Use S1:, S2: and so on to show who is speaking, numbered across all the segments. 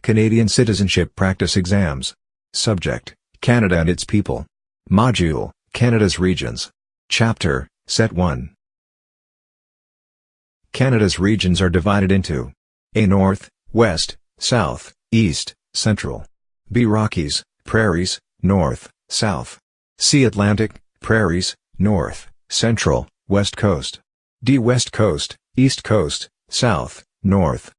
S1: Canadian Citizenship Practice Exams. Subject: Canada and its people. Module: Canada's regions. Chapter: Set 1. Canada's regions are divided into A. North, West, South, East, Central. B. Rockies, Prairies, North, South. C. Atlantic, Prairies, North, Central, West Coast. D. West Coast, East Coast, South, North.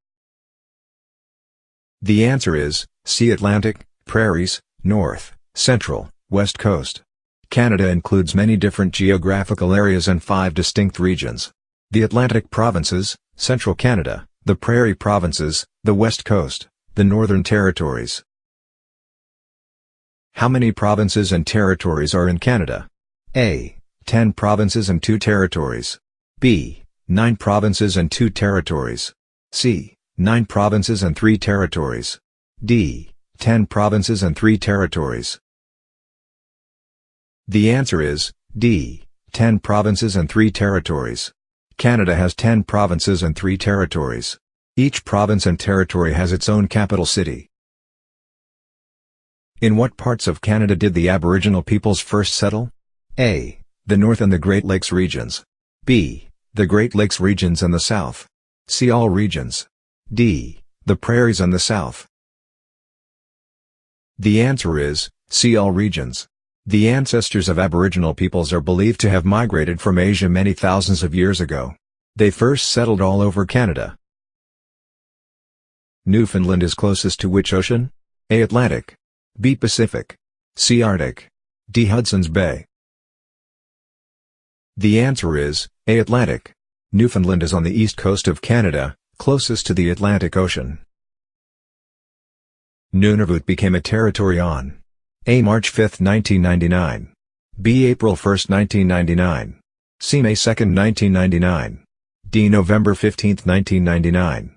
S1: The answer is C. Atlantic, Prairies, North, Central, West Coast. Canada includes many different geographical areas and 5 distinct regions: the Atlantic Provinces, Central Canada, the Prairie Provinces, the West Coast, the Northern Territories. How many provinces and territories are in Canada? A. 10 provinces and 2 territories. B. 9 provinces and 2 territories. C. 9 provinces and 3 territories. D. 10 provinces and 3 territories. The answer is D. 10 provinces and 3 territories. Canada has 10 provinces and 3 territories. Each province and territory has its own capital city. In what parts of Canada did the Aboriginal peoples first settle? A. The North and the Great Lakes regions. B. The Great Lakes regions and the South. C. All regions. D. The Prairies and the South. The answer is C. All regions. The ancestors of Aboriginal peoples are believed to have migrated from Asia many thousands of years ago. They first settled all over Canada. Newfoundland is closest to which ocean? A. Atlantic. B. Pacific. C. Arctic. D. Hudson's Bay. The answer is A. Atlantic. Newfoundland is on the east coast of Canada, closest to the Atlantic Ocean. Nunavut became a territory on A. March 5, 1999. B. April 1, 1999. C. May 2, 1999. D. November 15, 1999.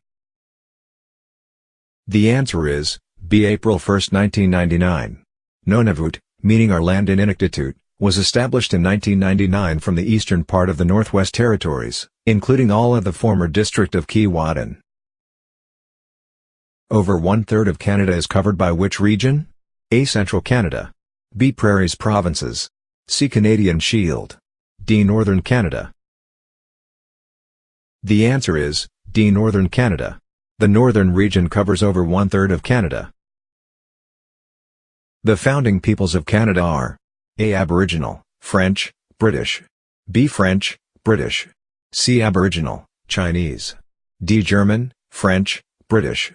S1: The answer is B. April 1, 1999. Nunavut, meaning our land in Inuktitut, was established in 1999 from the eastern part of the Northwest Territories, including all of the former district of Keewatin. Over 1/3 of Canada is covered by which region? A. Central Canada. B. Prairies Provinces. C. Canadian Shield. D. Northern Canada. The answer is D. Northern Canada. The northern region covers over 1/3 of Canada. The founding peoples of Canada are A. Aboriginal, French, British. B. French, British. C. Aboriginal, Chinese. D. German, French, British.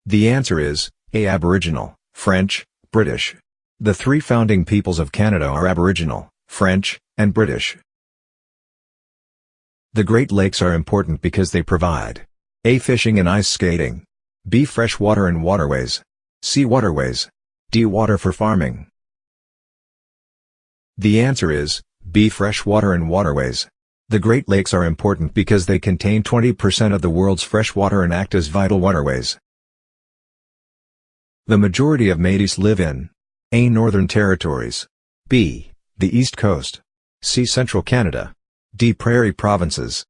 S1: The answer is A. Aboriginal, French, British. The 3 founding peoples of Canada are Aboriginal, French, and British. The Great Lakes are important because they provide A. Fishing and ice skating. B. Fresh water and waterways. C. Waterways. D. Water for farming. The answer is B. Fresh water and waterways. The Great Lakes are important because they contain 20% of the world's fresh water and act as vital waterways. The majority of Métis live in A. Northern Territories. B. The East Coast. C. Central Canada. D. Prairie Provinces.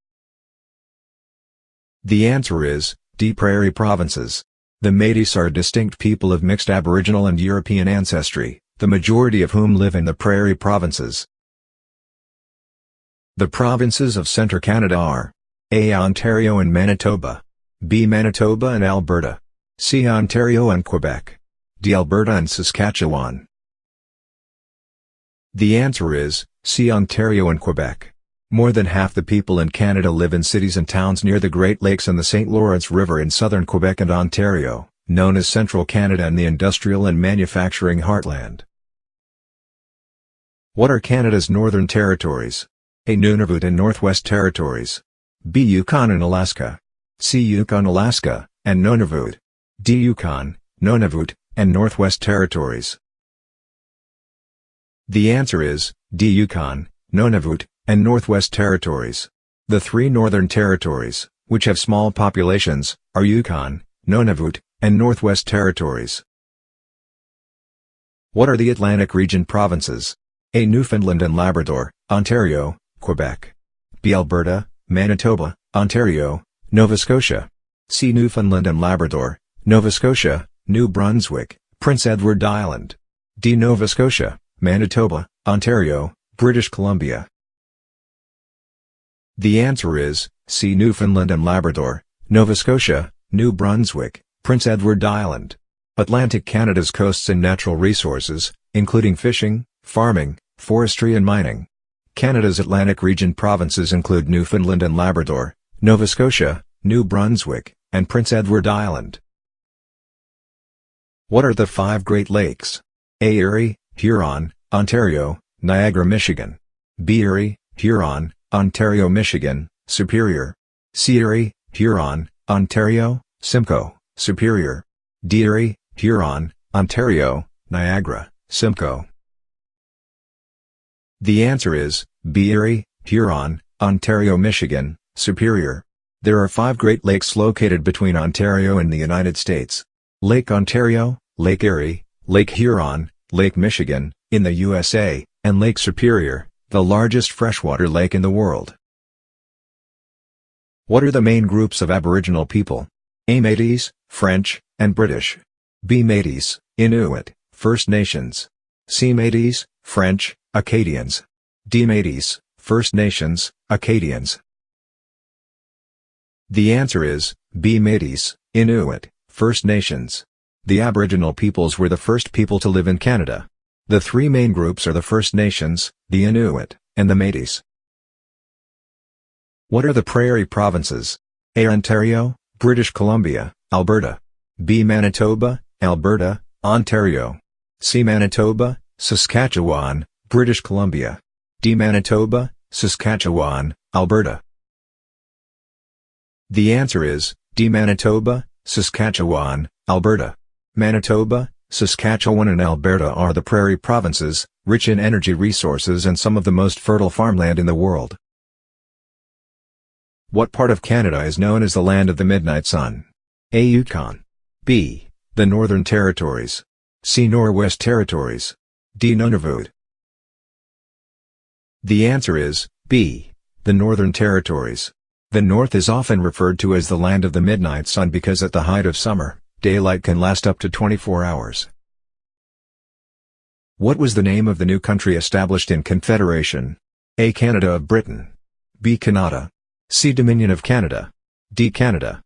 S1: The answer is D. Prairie Provinces. The Métis are a distinct people of mixed Aboriginal and European ancestry, the majority of whom live in the Prairie Provinces. The provinces of Central Canada are A. Ontario and Manitoba. B. Manitoba and Alberta. C. Ontario and Quebec. D. Alberta and Saskatchewan. The answer is C. Ontario and Quebec. More than half the people in Canada live in cities and towns near the Great Lakes and the St. Lawrence River in southern Quebec and Ontario, known as Central Canada and the industrial and manufacturing heartland. What are Canada's northern territories? A. Nunavut and Northwest Territories. B. Yukon and Alaska. C. Yukon, Alaska, and Nunavut. D. Yukon, Nunavut, and Northwest Territories. The answer is D. Yukon, Nunavut, and Northwest Territories. The 3 northern territories, which have small populations, are Yukon, Nunavut, and Northwest Territories. What are the Atlantic Region provinces? A. Newfoundland and Labrador, Ontario, Quebec. B. Alberta, Manitoba, Ontario, Nova Scotia. C. Newfoundland and Labrador, Nova Scotia, New Brunswick, Prince Edward Island. D. Nova Scotia, Manitoba, Ontario, British Columbia. The answer is C. Newfoundland and Labrador, Nova Scotia, New Brunswick, Prince Edward Island. Atlantic Canada's coasts and natural resources, including fishing, farming, forestry and mining. Canada's Atlantic region provinces include Newfoundland and Labrador, Nova Scotia, New Brunswick, and Prince Edward Island. What are the 5 Great Lakes? A. Erie, Huron, Ontario, Niagara, Michigan. B. Erie, Huron, Ontario, Michigan, Superior. C. Erie, Huron, Ontario, Simcoe, Superior. D. Erie, Huron, Ontario, Niagara, Simcoe. The answer is B. Erie, Huron, Ontario, Michigan, Superior. There are 5 Great Lakes located between Ontario and the United States. Lake Ontario, Lake Erie, Lake Huron, Lake Michigan, in the USA, and Lake Superior, the largest freshwater lake in the world. What are the main groups of Aboriginal people? A. Métis, French, and British. B. Métis, Inuit, First Nations. C. Métis, French, Acadians. D. Métis, First Nations, Acadians. The answer is B. Métis, Inuit, First Nations. The Aboriginal peoples were the first people to live in Canada. The 3 main groups are the First Nations, the Inuit, and the Métis. What are the Prairie Provinces? A. Ontario, British Columbia, Alberta. B. Manitoba, Alberta, Ontario. C. Manitoba, Saskatchewan, British Columbia. D. Manitoba, Saskatchewan, Alberta. The answer is D. Manitoba, Saskatchewan, Alberta. Manitoba, Saskatchewan and Alberta are the prairie provinces, rich in energy resources and some of the most fertile farmland in the world. What part of Canada is known as the Land of the Midnight Sun? A. Yukon. B. The Northern Territories. C. Northwest Territories. D. Nunavut. The answer is B. The Northern Territories. The North is often referred to as the Land of the Midnight Sun because at the height of summer, daylight can last up to 24 hours. What was the name of the new country established in Confederation? A. Canada of Britain. B. Canada. C. Dominion of Canada. D. Canada.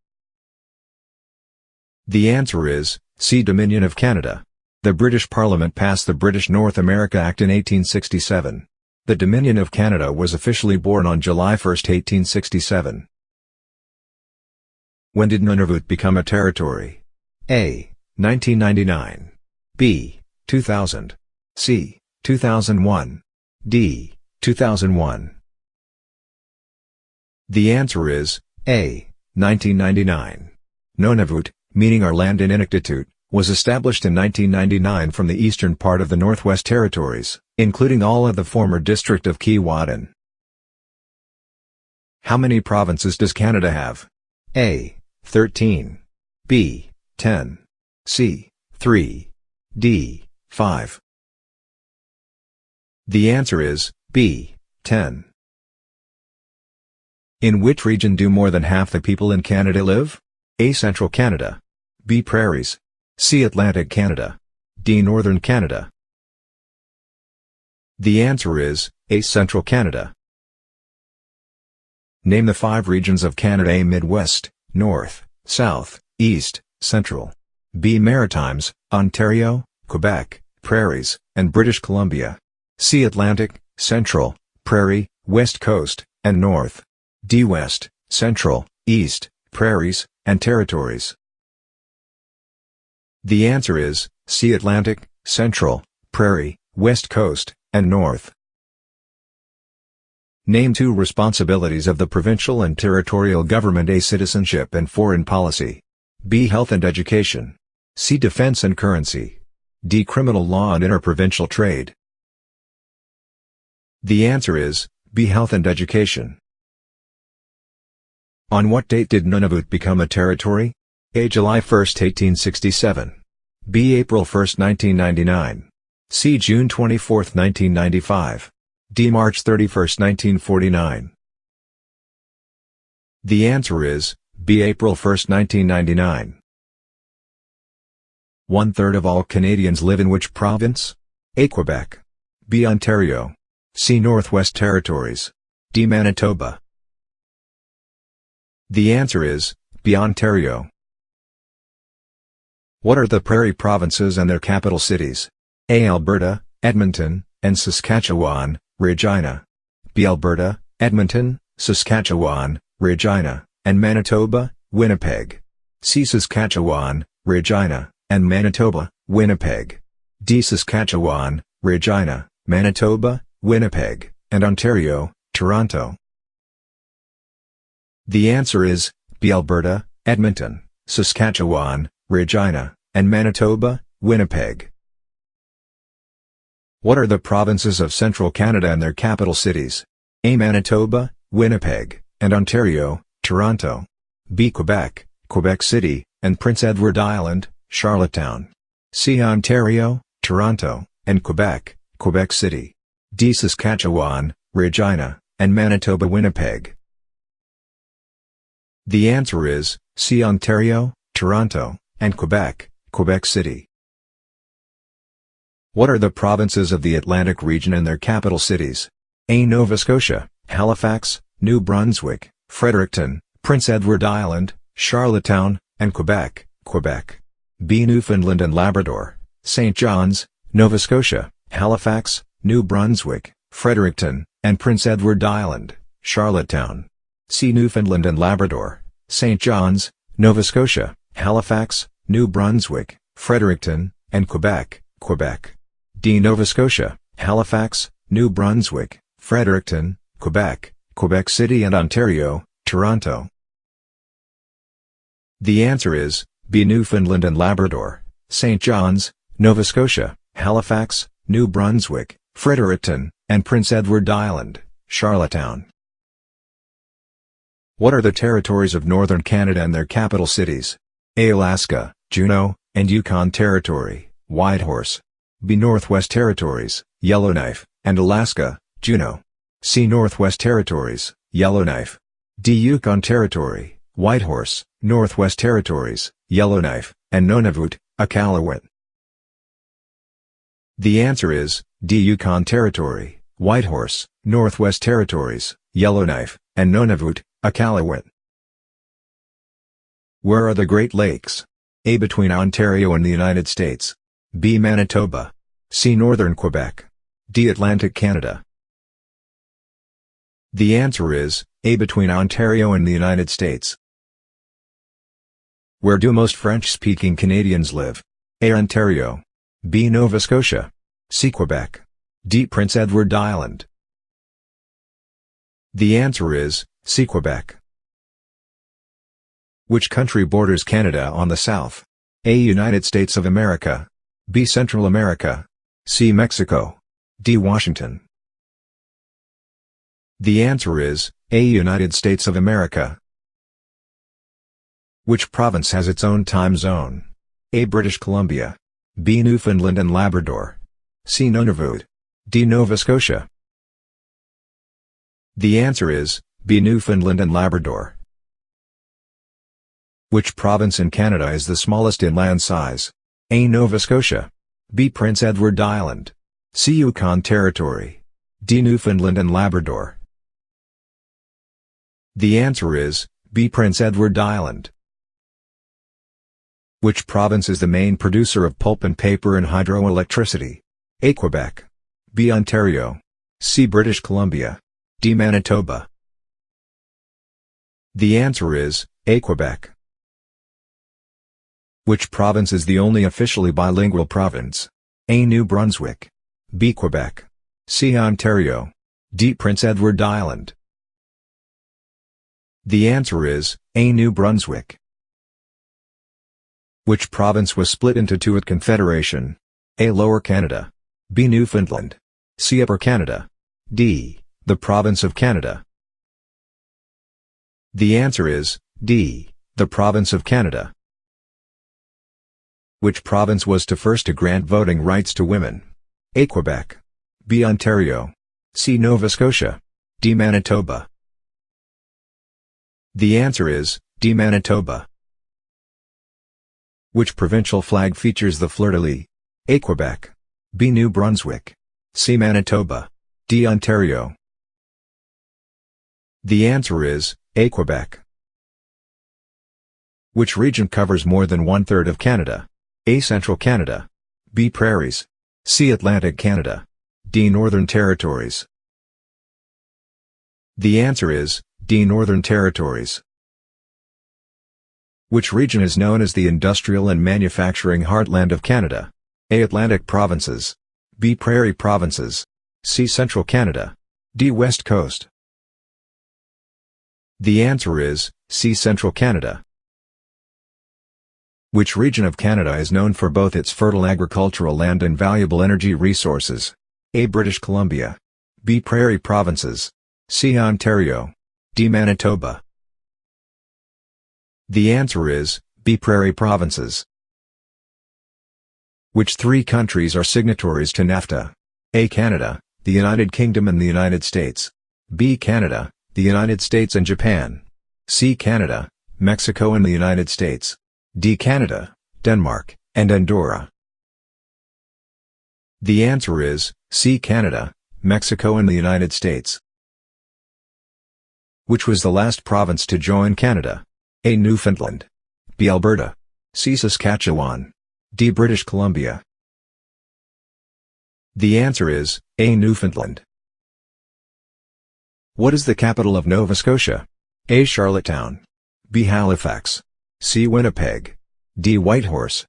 S1: The answer is C. Dominion of Canada. The British Parliament passed the British North America Act in 1867. The Dominion of Canada was officially born on July 1, 1867. When did Nunavut become a territory? A. 1999. B. 2000. C. 2001. D. 2001. The answer is A. 1999. Nunavut, meaning our land in Inuktitut, was established in 1999 from the eastern part of the Northwest Territories, including all of the former District of Keewatin. How many provinces does Canada have? A. 13. B. 10. C. 3. D. 5. The answer is B. 10. In which region do more than half the people in Canada live? A. Central Canada. B. Prairies. C. Atlantic Canada. D. Northern Canada. The answer is A. Central Canada. Name the 5 regions of Canada. A. Midwest, North, South, East, Central. B. Maritimes, Ontario, Quebec, Prairies, and British Columbia. C. Atlantic, Central, Prairie, West Coast, and North. D. West, Central, East, Prairies, and Territories. The answer is C. Atlantic, Central, Prairie, West Coast, and North. Name 2 responsibilities of the provincial and territorial government. A. Citizenship and foreign policy. B. Health and education. C. Defense and currency. D. Criminal law and interprovincial trade. The answer is B. Health and education. On what date did Nunavut become a territory? A. July 1, 1867. B. April 1, 1999. C. June 24, 1995. D. March 31, 1949. The answer is B. April 1, 1999. 1/3 of all Canadians live in which province? A. Quebec. B. Ontario. C. Northwest Territories. D. Manitoba. The answer is B. Ontario. What are the Prairie Provinces and their capital cities? A. Alberta, Edmonton, and Saskatchewan, Regina. B. Alberta, Edmonton, Saskatchewan, Regina, and Manitoba, Winnipeg. C. Saskatchewan, Regina, and Manitoba, Winnipeg. D. Saskatchewan, Regina, Manitoba, Winnipeg, and Ontario, Toronto. The answer is B. Alberta, Edmonton, Saskatchewan, Regina, and Manitoba, Winnipeg. What are the provinces of central Canada and their capital cities? A. Manitoba, Winnipeg, and Ontario, Toronto. B. Quebec, Quebec City, and Prince Edward Island, Charlottetown. C. Ontario, Toronto, and Quebec, Quebec City. D. Saskatchewan, Regina, and Manitoba, Winnipeg. The answer is C. Ontario, Toronto, and Quebec, Quebec City. What are the provinces of the Atlantic region and their capital cities? A. Nova Scotia, Halifax, New Brunswick, Fredericton, Prince Edward Island, Charlottetown, and Quebec, Quebec. B. Newfoundland and Labrador, St. John's, Nova Scotia, Halifax, New Brunswick, Fredericton, and Prince Edward Island, Charlottetown. C. Newfoundland and Labrador, St. John's, Nova Scotia, Halifax, New Brunswick, Fredericton, and Quebec, Quebec. D. Nova Scotia, Halifax, New Brunswick, Fredericton, Quebec, Quebec City, and Ontario, Toronto. The answer is B. Newfoundland and Labrador, St. John's, Nova Scotia, Halifax, New Brunswick, Fredericton, and Prince Edward Island, Charlottetown. What are the territories of northern Canada and their capital cities? A. Alaska, Juneau, and Yukon Territory, Whitehorse. B. Northwest Territories, Yellowknife, and Alaska, Juneau. C. Northwest Territories, Yellowknife. D. Yukon Territory, Whitehorse, Northwest Territories, Yellowknife, and Nunavut, Iqaluit. The answer is D. Yukon Territory, Whitehorse, Northwest Territories, Yellowknife, and Nunavut, Iqaluit. Where are the Great Lakes? A. Between Ontario and the United States. B. Manitoba. C. Northern Quebec. D. Atlantic Canada. The answer is A. Between Ontario and the United States. Where do most French-speaking Canadians live? A. Ontario. B. Nova Scotia. C. Quebec. D. Prince Edward Island. The answer is C. Quebec. Which country borders Canada on the south? A. United States of America. B. Central America. C. Mexico. D. Washington. The answer is A. United States of America. Which province has its own time zone? A. British Columbia. B. Newfoundland and Labrador. C. Nunavut. D. Nova Scotia. The answer is B. Newfoundland and Labrador. Which province in Canada is the smallest in land size? A. Nova Scotia. B. Prince Edward Island. C. Yukon Territory. D. Newfoundland and Labrador. The answer is B. Prince Edward Island. Which province is the main producer of pulp and paper and hydroelectricity? A. Quebec. B. Ontario. C. British Columbia. D. Manitoba. The answer is A. Quebec. Which province is the only officially bilingual province? A. New Brunswick. B. Quebec. C. Ontario. D. Prince Edward Island. The answer is A. New Brunswick. Which province was split into two at Confederation? A. Lower Canada. B. Newfoundland. C. Upper Canada. D. The Province of Canada. The answer is D. The Province of Canada. Which province was to first to grant voting rights to women? A. Quebec. B. Ontario. C. Nova Scotia. D. Manitoba. The answer is D. Manitoba. Which provincial flag features the fleur-de-lis? A. Quebec. B. New Brunswick. C. Manitoba. D. Ontario. The answer is A. Quebec. Which region covers more than one-third of Canada? A. Central Canada. B. Prairies. C. Atlantic Canada. D. Northern Territories. The answer is D. Northern Territories. Which region is known as the industrial and manufacturing heartland of Canada? A. Atlantic Provinces. B. Prairie Provinces. C. Central Canada. D. West Coast. The answer is C. Central Canada. Which region of Canada is known for both its fertile agricultural land and valuable energy resources? A. British Columbia. B. Prairie Provinces. C. Ontario. D. Manitoba. The answer is B. Prairie Provinces. Which three countries are signatories to NAFTA? A. Canada, the United Kingdom and the United States. B. Canada, the United States and Japan. C. Canada, Mexico and the United States. D. Canada, Denmark, and Andorra. The answer is C. Canada, Mexico and the United States. Which was the last province to join Canada? A. Newfoundland. B. Alberta. C. Saskatchewan. D. British Columbia. The answer is A. Newfoundland. What is the capital of Nova Scotia? A. Charlottetown. B. Halifax. C. Winnipeg. D. Whitehorse.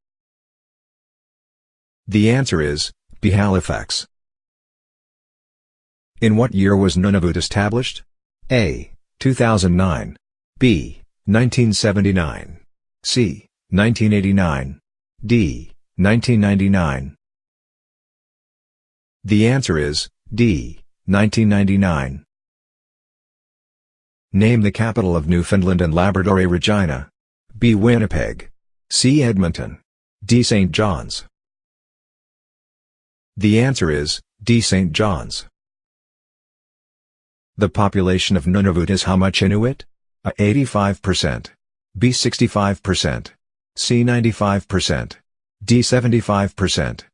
S1: The answer is B. Halifax. In what year was Nunavut established? A. 2009. B. 1979. C. 1989. D. 1999. The answer is D. 1999. Name the capital of Newfoundland and Labrador. A. Regina. B. Winnipeg. C. Edmonton. D. St. John's. The answer is D. St. John's. The population of Nunavut is how much Inuit? A. 85%. B. 65%. C. 95%. D. 75%.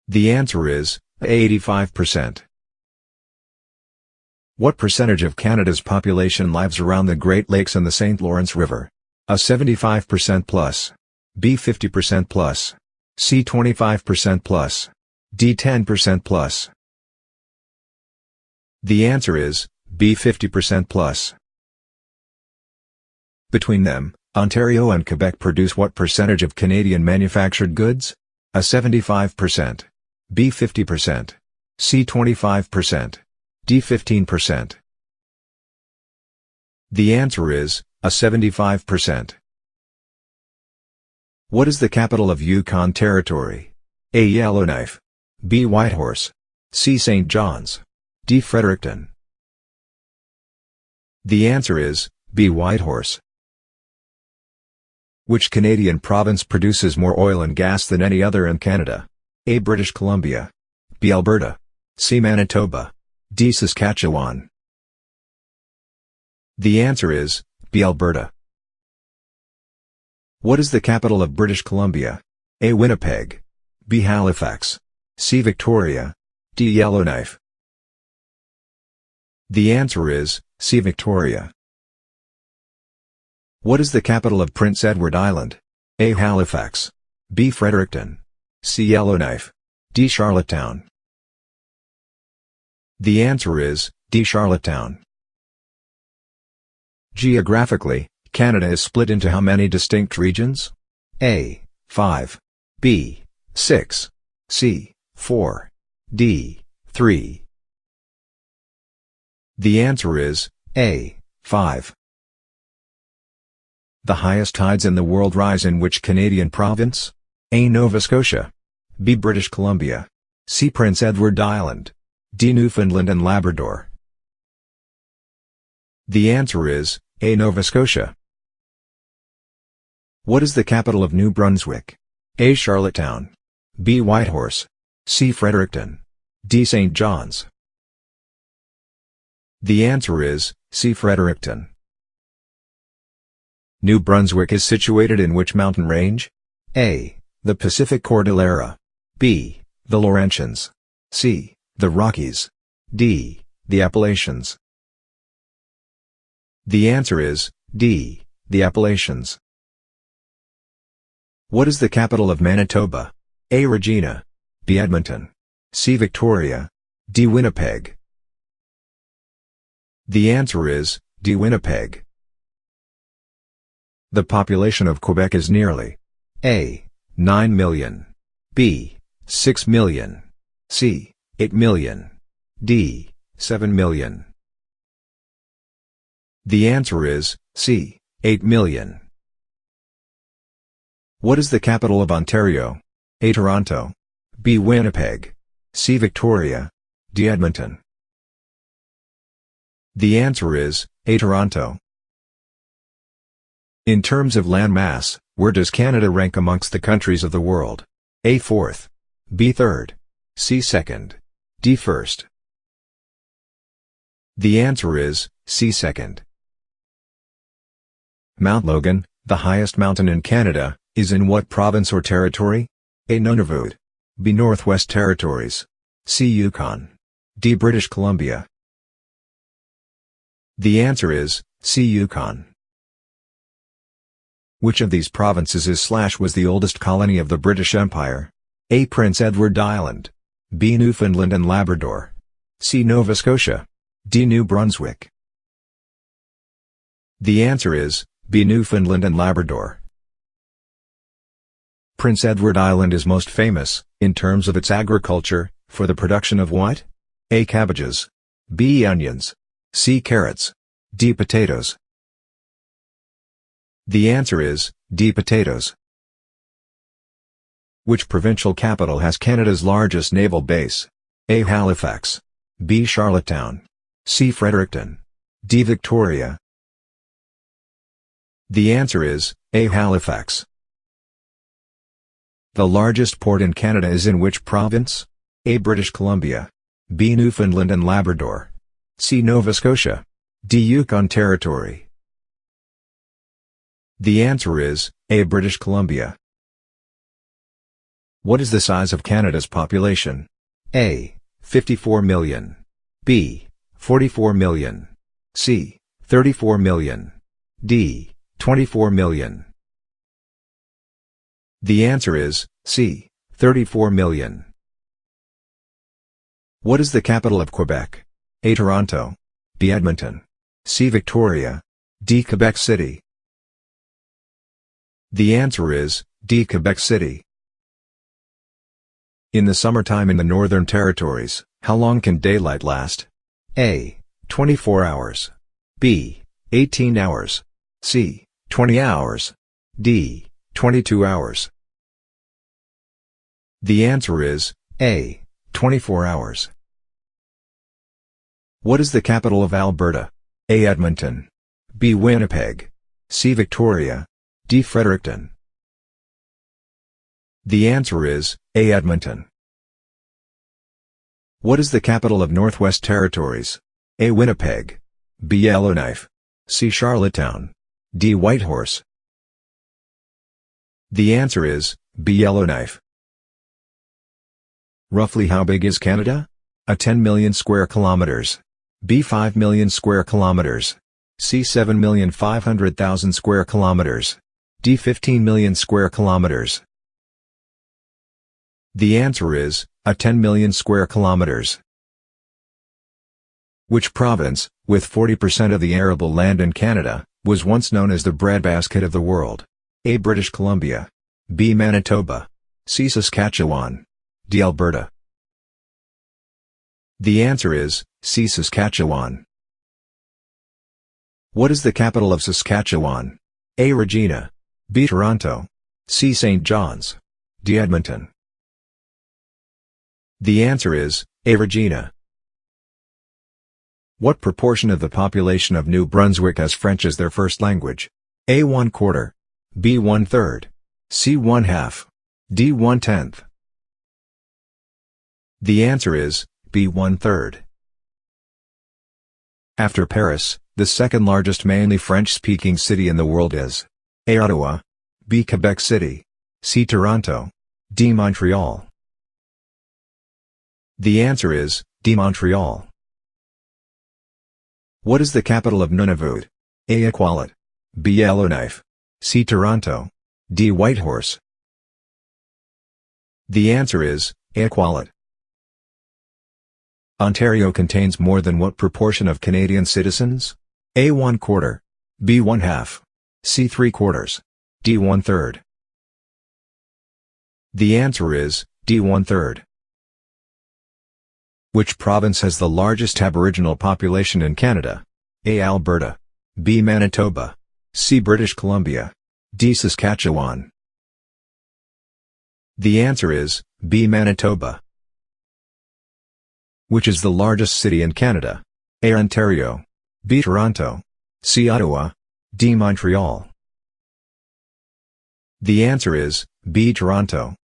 S1: The answer is A. 85%. What percentage of Canada's population lives around the Great Lakes and the St. Lawrence River? A. 75% plus. B. 50% plus. C. 25% plus. D. 10% plus. The answer is B. 50% plus. Between them, Ontario and Quebec produce what percentage of Canadian manufactured goods? A. 75%. B. 50%. C. 25%. D. 15%. The answer is A. 75%. What is the capital of Yukon Territory? A. Yellowknife. B. Whitehorse. C. St. John's. D. Fredericton. The answer is B. Whitehorse. Which Canadian province produces more oil and gas than any other in Canada? A. British Columbia. B. Alberta. C. Manitoba. D. Saskatchewan. The answer is B. Alberta. What is the capital of British Columbia? A. Winnipeg. B. Halifax. C. Victoria. D. Yellowknife. The answer is C. Victoria. What is the capital of Prince Edward Island? A. Halifax. B. Fredericton. C. Yellowknife. D. Charlottetown. The answer is D. Charlottetown. Geographically, Canada is split into how many distinct regions? A. 5. B. 6. C. 4. D. 3. The answer is A. 5. The highest tides in the world rise in which Canadian province? A. Nova Scotia. B. British Columbia. C. Prince Edward Island. D. Newfoundland and Labrador. The answer is A. Nova Scotia. What is the capital of New Brunswick? A. Charlottetown. B. Whitehorse. C. Fredericton. D. St. John's. The answer is C. Fredericton. New Brunswick is situated in which mountain range? A. The Pacific Cordillera. B. The Laurentians. C. The Rockies. D. The Appalachians. The answer is D. The Appalachians. What is the capital of Manitoba? A. Regina. B. Edmonton. C. Victoria. D. Winnipeg. The answer is D. Winnipeg. The population of Quebec is nearly A. 9 million. B. 6 million. C. 8 million. D. 7 million. The answer is C. 8 million. What is the capital of Ontario? A. Toronto. B. Winnipeg. C. Victoria. D. Edmonton. The answer is A. Toronto. In terms of land mass, where does Canada rank amongst the countries of the world? A. 4th. B. 3rd. C. 2nd. D. 1st. The answer is C. 2nd. Mount Logan, the highest mountain in Canada, is in what province or territory? A. Nunavut. B. Northwest Territories. C. Yukon. D. British Columbia. The answer is C. Yukon. Which of these provinces was the oldest colony of the British Empire? A. Prince Edward Island. B. Newfoundland and Labrador. C. Nova Scotia. D. New Brunswick. The answer is B. Newfoundland and Labrador. Prince Edward Island is most famous, in terms of its agriculture, for the production of what? A. Cabbages. B. Onions. C. Carrots. D. Potatoes. The answer is D. Potatoes. Which provincial capital has Canada's largest naval base? A. Halifax. B. Charlottetown. C. Fredericton. D. Victoria. The answer is A. Halifax. The largest port in Canada is in which province? A. British Columbia. B. Newfoundland and Labrador. C. Nova Scotia. D. Yukon Territory. The answer is A. British Columbia. What is the size of Canada's population? A. 54 million. B. 44 million. C. 34 million. D. 24 million. The answer is C. 34 million. What is the capital of Quebec? A. Toronto. B. Edmonton. C. Victoria. D. Quebec City. The answer is D. Quebec City. In the summertime in the Northern Territories, how long can daylight last? A. 24 hours. B. 18 hours. C. 20 hours. D. 22 hours. The answer is A. 24 hours. What is the capital of Alberta? A. Edmonton. B. Winnipeg. C. Victoria. D. Fredericton. The answer is A. Edmonton. What is the capital of Northwest Territories? A. Winnipeg. B. Yellowknife. C. Charlottetown. D. Whitehorse. The answer is B. Yellowknife. Roughly how big is Canada? A. 10 million square kilometers. B. 5 million square kilometers. C. 7,500,000 square kilometers. D. 15 million square kilometers. The answer is A. 10 million square kilometers. Which province, with 40% of the arable land in Canada, was once known as the breadbasket of the world? A. British Columbia. B. Manitoba. C. Saskatchewan. D. Alberta. The answer is C. Saskatchewan. What is the capital of Saskatchewan? A. Regina. B. Toronto. C. St. John's. D. Edmonton. The answer is A. Regina. What proportion of the population of New Brunswick has French as their first language? A. 1/4. B. 1/3. C. 1/2. D. 1/10. The answer is B. 1/3. After Paris, the second largest mainly French-speaking city in the world is A. Ottawa, B. Quebec City, C. Toronto, D. Montreal. The answer is D. Montreal. What is the capital of Nunavut? A. Iqaluit, B. Yellowknife, C. Toronto, D. Whitehorse. The answer is A. Iqaluit. Ontario contains more than what proportion of Canadian citizens? A. 1/4, B. 1/2, C. 3/4, D. 1/3. The answer is D. 1/3. Which province has the largest Aboriginal population in Canada? A. Alberta, B. Manitoba, C. British Columbia, D. Saskatchewan. The answer is B. Manitoba. Which is the largest city in Canada? A. Ontario, B. Toronto, C. Ottawa, D. Montreal. The answer is B. Toronto.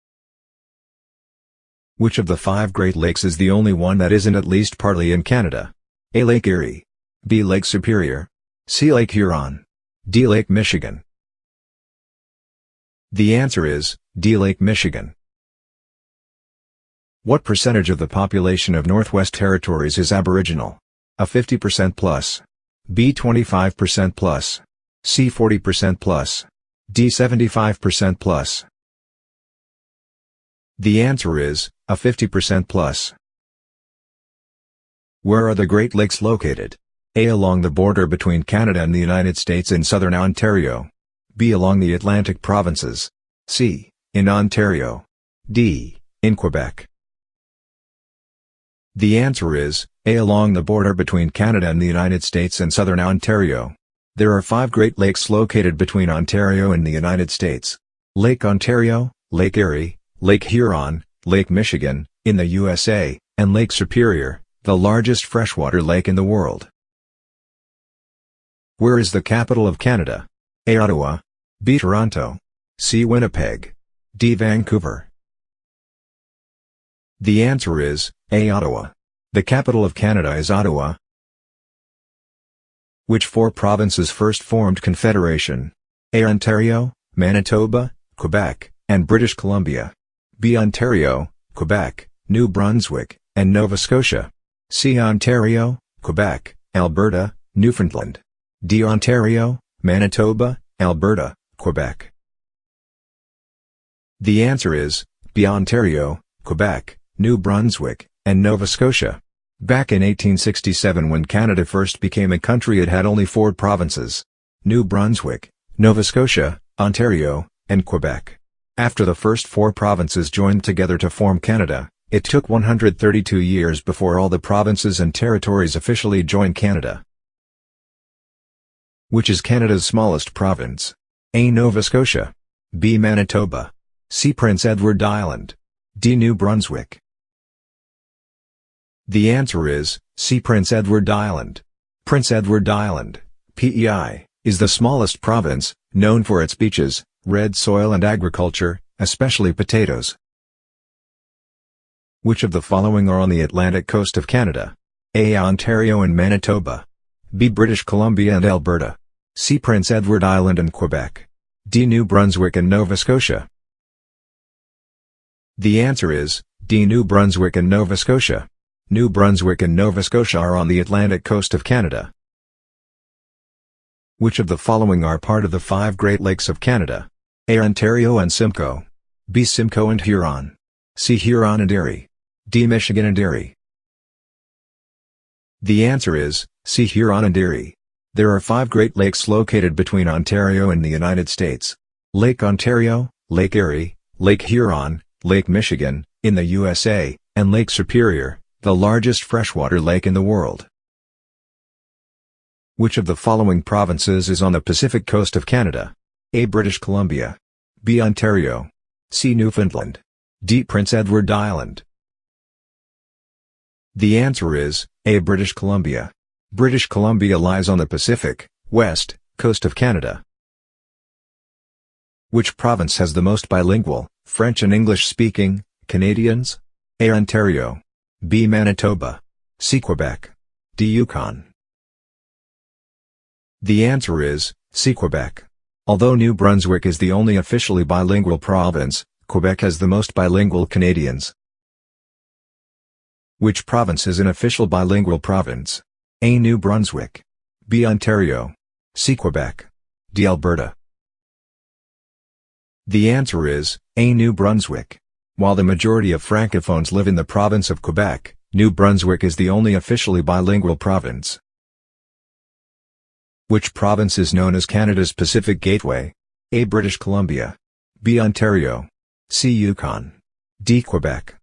S1: Which of the 5 Great Lakes is the only one that isn't at least partly in Canada? A. Lake Erie, B. Lake Superior, C. Lake Huron, D. Lake Michigan. The answer is D. Lake Michigan. What percentage of the population of Northwest Territories is Aboriginal? A. 50% plus, B. 25% plus, C. 40% plus, D. 75% plus. The answer is A. 50% plus. Where are the Great Lakes located? A. Along the border between Canada and the United States in southern Ontario, B. Along the Atlantic provinces, C. In Ontario, D. In Quebec. The answer is A. Along the border between Canada and the United States and southern Ontario. There are 5 Great Lakes located between Ontario and the United States: Lake Ontario, Lake Erie, Lake Huron, Lake Michigan, in the USA, and Lake Superior, the largest freshwater lake in the world. Where is the capital of Canada? A. Ottawa, B. Toronto, C. Winnipeg, D. Vancouver. The answer is A. Ottawa. The capital of Canada is Ottawa. Which 4 provinces first formed Confederation? A. Ontario, Manitoba, Quebec, and British Columbia, B. Ontario, Quebec, New Brunswick, and Nova Scotia, C. Ontario, Quebec, Alberta, Newfoundland, D. Ontario, Manitoba, Alberta, Quebec. The answer is B. Ontario, Quebec, New Brunswick, and Nova Scotia. Back in 1867, when Canada first became a country, it had only 4 provinces: New Brunswick, Nova Scotia, Ontario, and Quebec. After the first 4 provinces joined together to form Canada, it took 132 years before all the provinces and territories officially joined Canada. Which is Canada's smallest province? A. Nova Scotia, B. Manitoba, C. Prince Edward Island, D. New Brunswick. The answer is C. Prince Edward Island. Prince Edward Island, PEI, is the smallest province, known for its beaches, red soil and agriculture, especially potatoes. Which of the following are on the Atlantic coast of Canada? A. Ontario and Manitoba, B. British Columbia and Alberta, C. Prince Edward Island and Quebec, D. New Brunswick and Nova Scotia. The answer is D. New Brunswick and Nova Scotia. New Brunswick and Nova Scotia are on the Atlantic coast of Canada. Which of the following are part of the 5 Great Lakes of Canada? A. Ontario and Simcoe, B. Simcoe and Huron, C. Huron and Erie, D. Michigan and Erie. The answer is C. Huron and Erie. There are 5 Great Lakes located between Ontario and the United States: Lake Ontario, Lake Erie, Lake Huron, Lake Michigan, in the USA, and Lake Superior, the largest freshwater lake in the world. Which of the following provinces is on the Pacific coast of Canada? A. British Columbia, B. Ontario, C. Newfoundland, D. Prince Edward Island. The answer is A. British Columbia. British Columbia lies on the Pacific west coast of Canada. Which province has the most bilingual, French and English-speaking, Canadians? A. Ontario, B. Manitoba, C. Quebec, D. Yukon. The answer is C. Quebec. Although New Brunswick is the only officially bilingual province, Quebec has the most bilingual Canadians. Which province is an official bilingual province? A. New Brunswick. B. Ontario. C. Quebec. D. Alberta. The answer is A. New Brunswick. While the majority of francophones live in the province of Quebec, New Brunswick is the only officially bilingual province. Which province is known as Canada's Pacific Gateway? A. British Columbia. B. Ontario. C. Yukon. D. Quebec.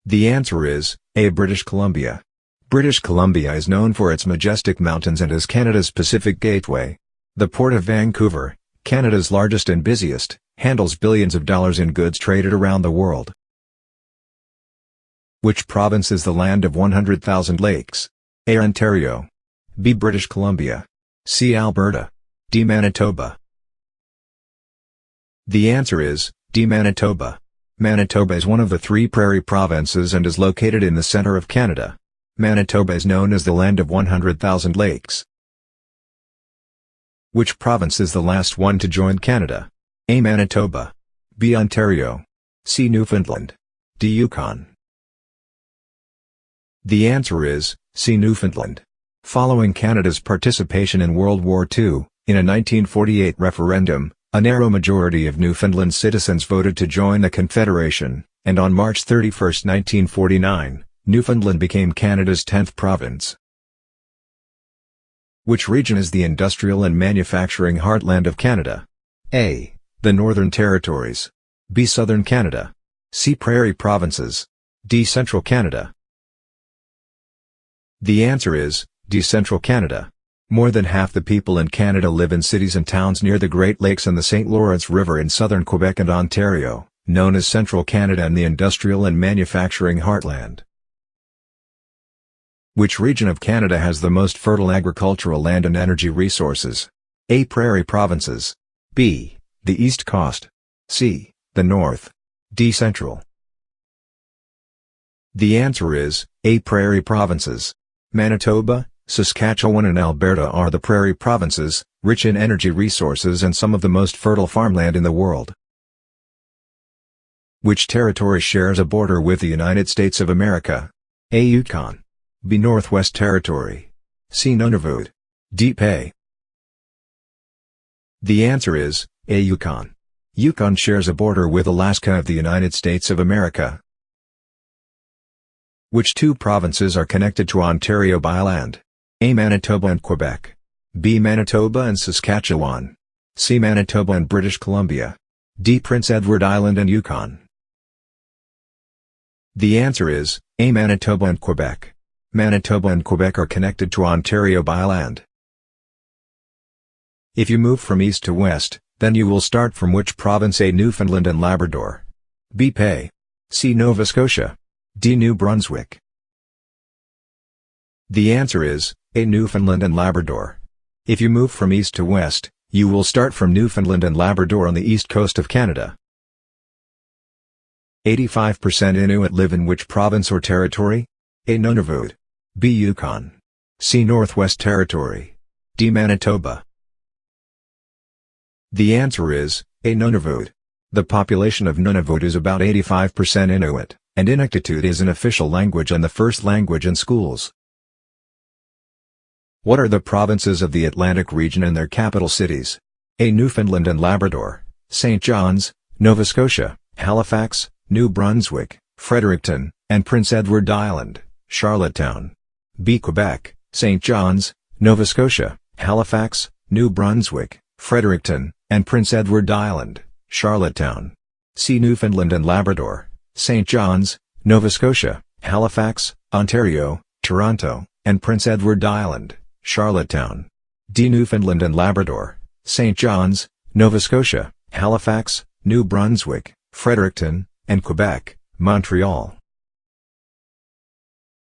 S1: The answer is A. British Columbia. British Columbia is known for its majestic mountains and is Canada's Pacific Gateway. The Port of Vancouver, Canada's largest and busiest, handles billions of dollars in goods traded around the world. Which province is the land of 100,000 lakes? A. Ontario. B. British Columbia. C. Alberta. D. Manitoba. The answer is D. Manitoba. Manitoba is one of the 3 prairie provinces and is located in the center of Canada. Manitoba is known as the land of 100,000 lakes. Which province is the last one to join Canada? A. Manitoba. B. Ontario. C. Newfoundland. D. Yukon. The answer is C. Newfoundland. Following Canada's participation in World War II, in a 1948 referendum, a narrow majority of Newfoundland citizens voted to join the Confederation, and on March 31, 1949, Newfoundland became Canada's 10th province. Which region is the industrial and manufacturing heartland of Canada? A. The Northern Territories. B. Southern Canada. C. Prairie provinces. D. Central Canada. The answer is D. Central Canada. More than half the people in Canada live in cities and towns near the Great Lakes and the St. Lawrence River in southern Quebec and Ontario, known as Central Canada and the industrial and manufacturing heartland. Which region of Canada has the most fertile agricultural land and energy resources? A. Prairie provinces. B. The East Coast. C. The North. D. Central. The answer is A. Prairie provinces. Manitoba, Saskatchewan and Alberta are the prairie provinces, rich in energy resources and some of the most fertile farmland in the world. Which territory shares a border with the United States of America? A. Yukon. B. Northwest Territory. C. Nunavut. D. Pay. The answer is A. Yukon. Yukon shares a border with Alaska of the United States of America. Which 2 provinces are connected to Ontario by land? A. Manitoba and Quebec. B. Manitoba and Saskatchewan. C. Manitoba and British Columbia. D. Prince Edward Island and Yukon. The answer is A. Manitoba and Quebec. Manitoba and Quebec are connected to Ontario by land. If you move from east to west, then you will start from which province? A. Newfoundland and Labrador. B. Pay. C. Nova Scotia. D. New Brunswick. The answer is A. Newfoundland and Labrador. If you move from east to west, you will start from Newfoundland and Labrador on the east coast of Canada. 85% Inuit live in which province or territory? A. Nunavut. B. Yukon. C. Northwest Territory. D. Manitoba. The answer is A. Nunavut. The population of Nunavut is about 85% Inuit, and Inuktitut is an official language and the first language in schools. What are the provinces of the Atlantic region and their capital cities? A. Newfoundland and Labrador, St. John's, Nova Scotia, Halifax, New Brunswick, Fredericton, and Prince Edward Island, Charlottetown. B. Quebec, St. John's, Nova Scotia, Halifax, New Brunswick, Fredericton, and Prince Edward Island, Charlottetown. C. Newfoundland and Labrador, St. John's, Nova Scotia, Halifax, Ontario, Toronto, and Prince Edward Island, Charlottetown. D. Newfoundland and Labrador, St. John's, Nova Scotia, Halifax, New Brunswick, Fredericton, and Quebec, Montreal.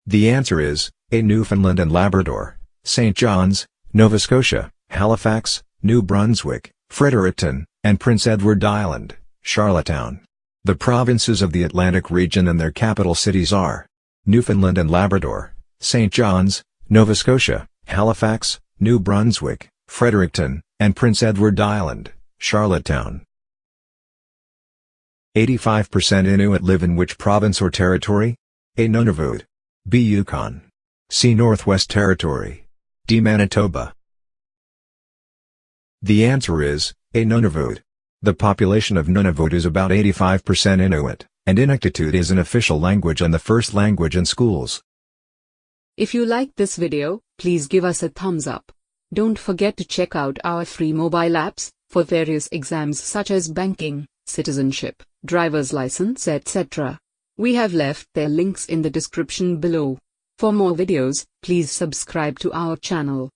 S1: The answer is A. Newfoundland and Labrador, St. John's, Nova Scotia, Halifax, New Brunswick, Fredericton, and Prince Edward Island, Charlottetown. The provinces of the Atlantic region and their capital cities are Newfoundland and Labrador, St. John's, Nova Scotia, Halifax, New Brunswick, Fredericton, and Prince Edward Island, Charlottetown. 85% Inuit live in which province or territory? A. Nunavut. B. Yukon. C. Northwest Territory. D. Manitoba. The answer is A. Nunavut. The population of Nunavut is about 85% Inuit, and Inuktitut is an official language and the first language in schools.
S2: If you liked this video, please give us a thumbs up. Don't forget to check out our free mobile apps for various exams such as banking, citizenship, driver's license, etc. We have left their links in the description below. For more videos, please subscribe to our channel.